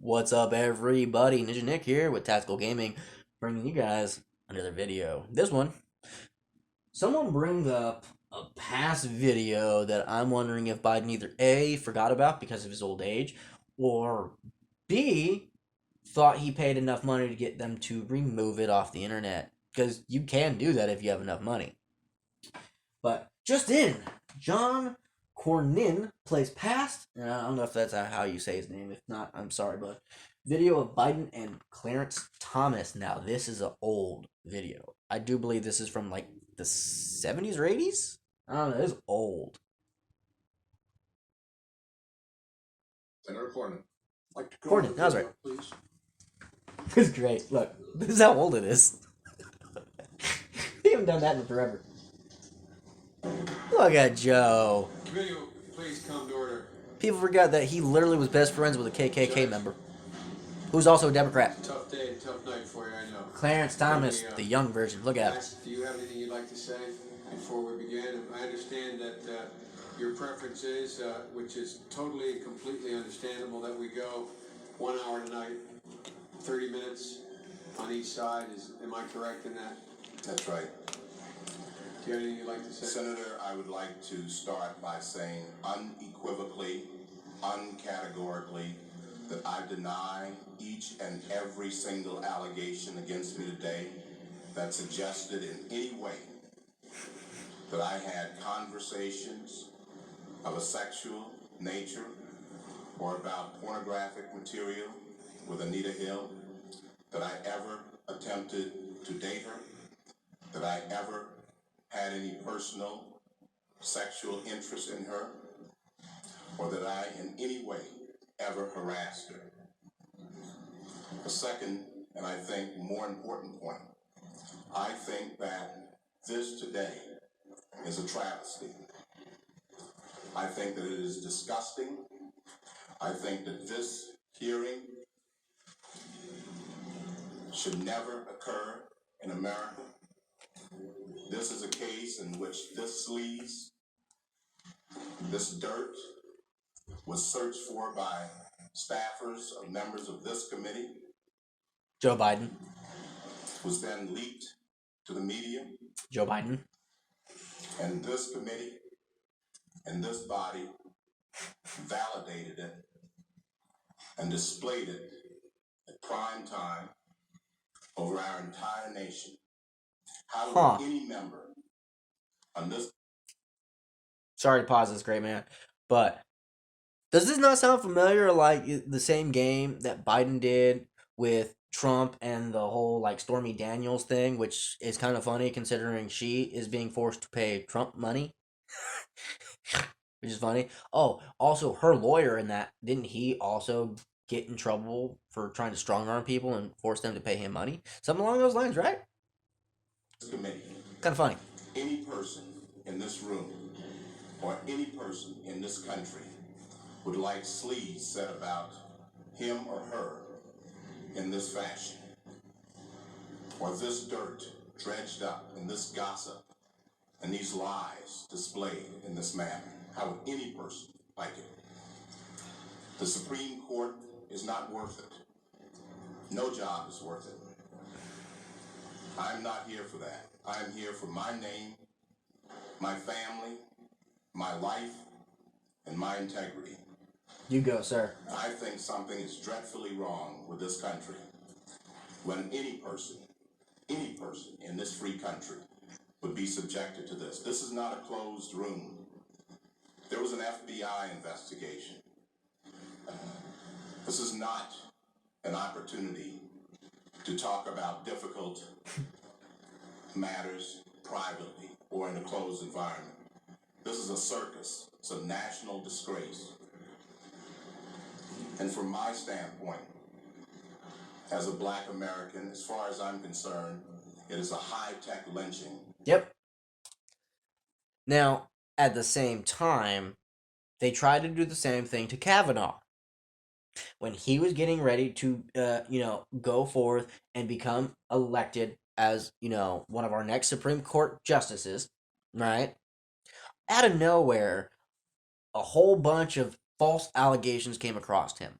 What's up, everybody? Ninja Nick here with Tactical Gaming, bringing you guys another video. This one, someone brings up a past video that I'm wondering if Biden either A, forgot about because of his old age, or B, thought he paid enough money to get them to remove it off the internet. Because you can do that if you have enough money. But just in, John Cornyn plays past, and I don't know if that's how you say his name. If not, I'm sorry, but video of Biden and Clarence Thomas. Now, this is an old video. I do believe this is from like the 70s or 80s. I don't know. It's old. Senator Cornyn. Like to Cornyn, that was right. Please. It's great. Look, this is how old it is. We haven't done that in forever. Look at Joe. Committee will please come to order. People forgot that he literally was best friends with a KKK member, who's also a Democrat. Tough day, tough night for you, I know. Clarence Thomas, the young version. Look at him. Do you have anything you'd like to say before we begin? I understand that your preference is, which is totally and completely understandable, that we go 1 hour tonight, 30 minutes on each side. Am I correct in that? That's right. Do you have anything you'd like to say? Senator, I would like to start by saying unequivocally, uncategorically, that I deny each and every single allegation against me today that suggested in any way that I had conversations of a sexual nature or about pornographic material with Anita Hill, that I ever attempted to date her, that I ever had any personal sexual interest in her, or that I in any way ever harassed her. The second, and I think more important point, I think that this today is a travesty. I think that it is disgusting. I think that this hearing should never occur in America. This is a case in which this sleaze, this dirt, was searched for by staffers of members of this committee. Joe Biden. Was then leaked to the media. Joe Biden. And this committee and this body validated it and displayed it at prime time over our entire nation. How would any member on this... Sorry to pause this, great man, but does this not sound familiar, like the same game that Biden did with Trump and the whole like Stormy Daniels thing, which is kind of funny considering she is being forced to pay Trump money, which is funny. Oh, also her lawyer in that, didn't he also get in trouble for trying to strong arm people and force them to pay him money? Something along those lines, right? Committee. Kind of funny. Any person in this room or any person in this country would like sleaze said about him or her in this fashion, or this dirt dredged up in this gossip and these lies displayed in this manner. How would any person like it? The Supreme Court is not worth it. No job is worth it. I'm not here for that. I'm here for my name, my family, my life, and my integrity. You go, sir. I think something is dreadfully wrong with this country when any person in this free country would be subjected to this. This is not a closed room. There was an FBI investigation. This is not an opportunity to talk about difficult matters privately or in a closed environment. This is a circus. It's a national disgrace. And from my standpoint, as a black American, as far as I'm concerned, it is a high-tech lynching. Yep. Now, at the same time, they tried to do the same thing to Kavanaugh. When he was getting ready to, go forth and become elected as, one of our next Supreme Court justices, right? Out of nowhere, a whole bunch of false allegations came across him.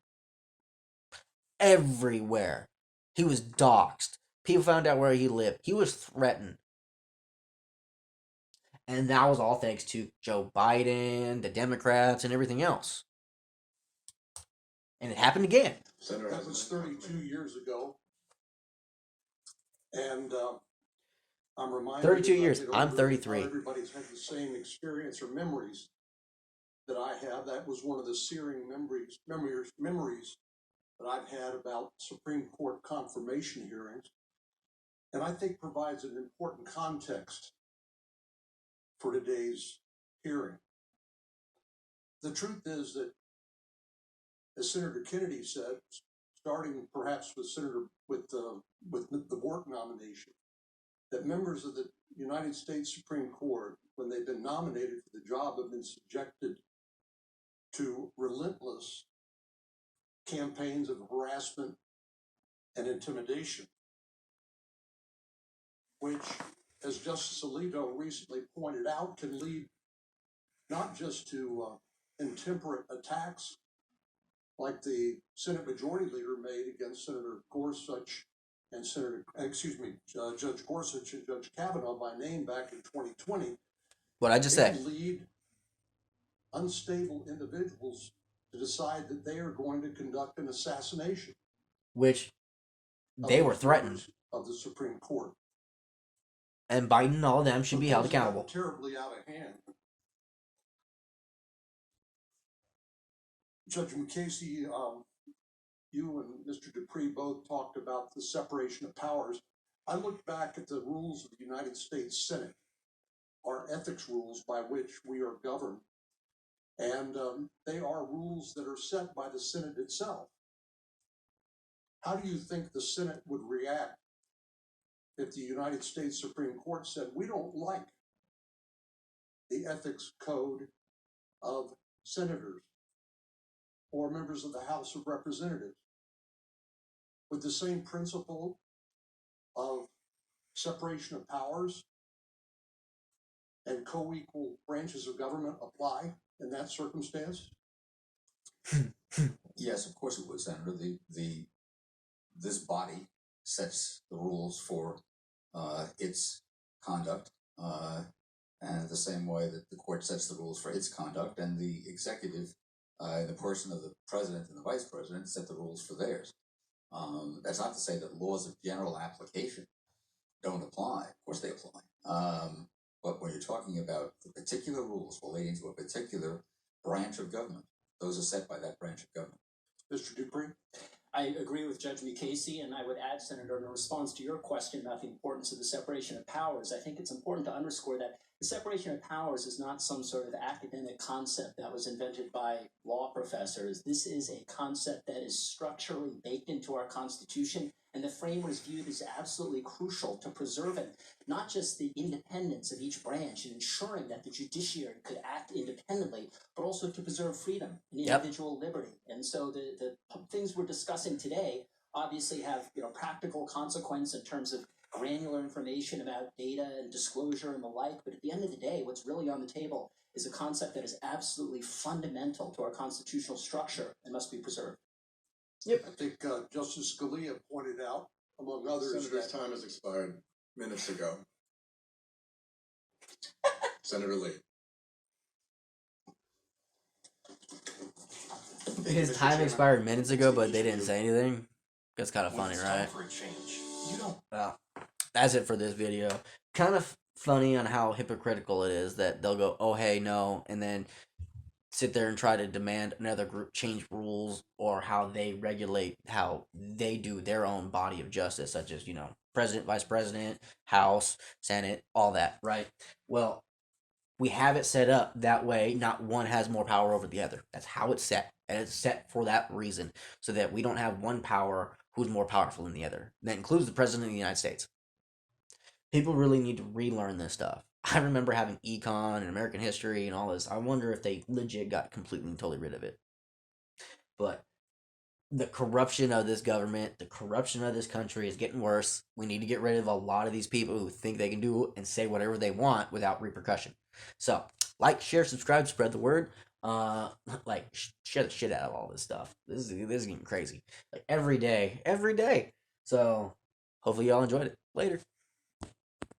everywhere. He was doxxed. People found out where he lived. He was threatened. And that was all thanks to Joe Biden, the Democrats, and everything else. And it happened again. That was 32 years ago. And I'm reminded 32 as I years. get I'm older, 33. Not everybody's had the same experience or memories that I have. That was one of the searing memories that I've had about Supreme Court confirmation hearings. And I think provides an important context for today's hearing. The truth is that, as Senator Kennedy said, starting perhaps with the Bork nomination, that members of the United States Supreme Court, when they've been nominated for the job, have been subjected to relentless campaigns of harassment and intimidation, which, as Justice Alito recently pointed out, can lead not just to intemperate attacks like the Senate Majority Leader made against Senator Gorsuch and Judge Gorsuch and Judge Kavanaugh by name back in 2020. What I just It said. can lead unstable individuals to decide that they are going to conduct an assassination. Which they were threatened. Of the Supreme Court. And Biden and all of them should be held accountable. Terribly out of hand. Judge Mukasey, you and Mr. Dupree both talked about the separation of powers. I looked back at the rules of the United States Senate, our ethics rules by which we are governed, and they are rules that are set by the Senate itself. How do you think the Senate would react if the United States Supreme Court said, we don't like the ethics code of senators or members of the House of Representatives? Would the same principle of separation of powers and co-equal branches of government apply in that circumstance? Yes, of course it would, Senator. This body sets the rules for its conduct, and the same way that the court sets the rules for its conduct, and the executive, in the person of the president and the vice president, set the rules for theirs. That's not to say that laws of general application don't apply. Of course they apply. But when you're talking about the particular rules relating to a particular branch of government, those are set by that branch of government. Mr. Dupree? I agree with Judge Mukasey, and I would add, Senator, in response to your question about the importance of the separation of powers, I think it's important to underscore that the separation of powers is not some sort of academic concept that was invented by law professors. This is a concept that is structurally baked into our Constitution, and the framers viewed as absolutely crucial to preserving not just the independence of each branch and ensuring that the judiciary could act independently, but also to preserve freedom and individual liberty. And so the things we're discussing today obviously have practical consequence in terms of granular information about data and disclosure and the like. But at the end of the day, what's really on the table is a concept that is absolutely fundamental to our constitutional structure and must be preserved. Yep. I think Justice Scalia pointed out, among others, Senator's time has expired minutes ago. Senator Lee. His time expired minutes ago, but they didn't say anything. That's kind of funny, right? For a change. You don't. Well, that's it for this video. Kind of funny on how hypocritical it is that they'll go, oh, hey, no, and then sit there and try to demand another group change rules or how they regulate how they do their own body of justice, such as, president, vice president, House, Senate, all that, right? Well, we have it set up that way. Not one has more power over the other. That's how it's set. And it's set for that reason, so that we don't have one power who's more powerful than the other. That includes the president of the United States. People really need to relearn this stuff. I remember having econ and American history and all this. I wonder if they legit got completely and totally rid of it. But the corruption of this government, the corruption of this country is getting worse. We need to get rid of a lot of these people who think they can do and say whatever they want without repercussion. So, like, share, subscribe, spread the word. Like share the shit out of all this stuff. This is getting crazy. Like every day. So hopefully y'all enjoyed it. Later.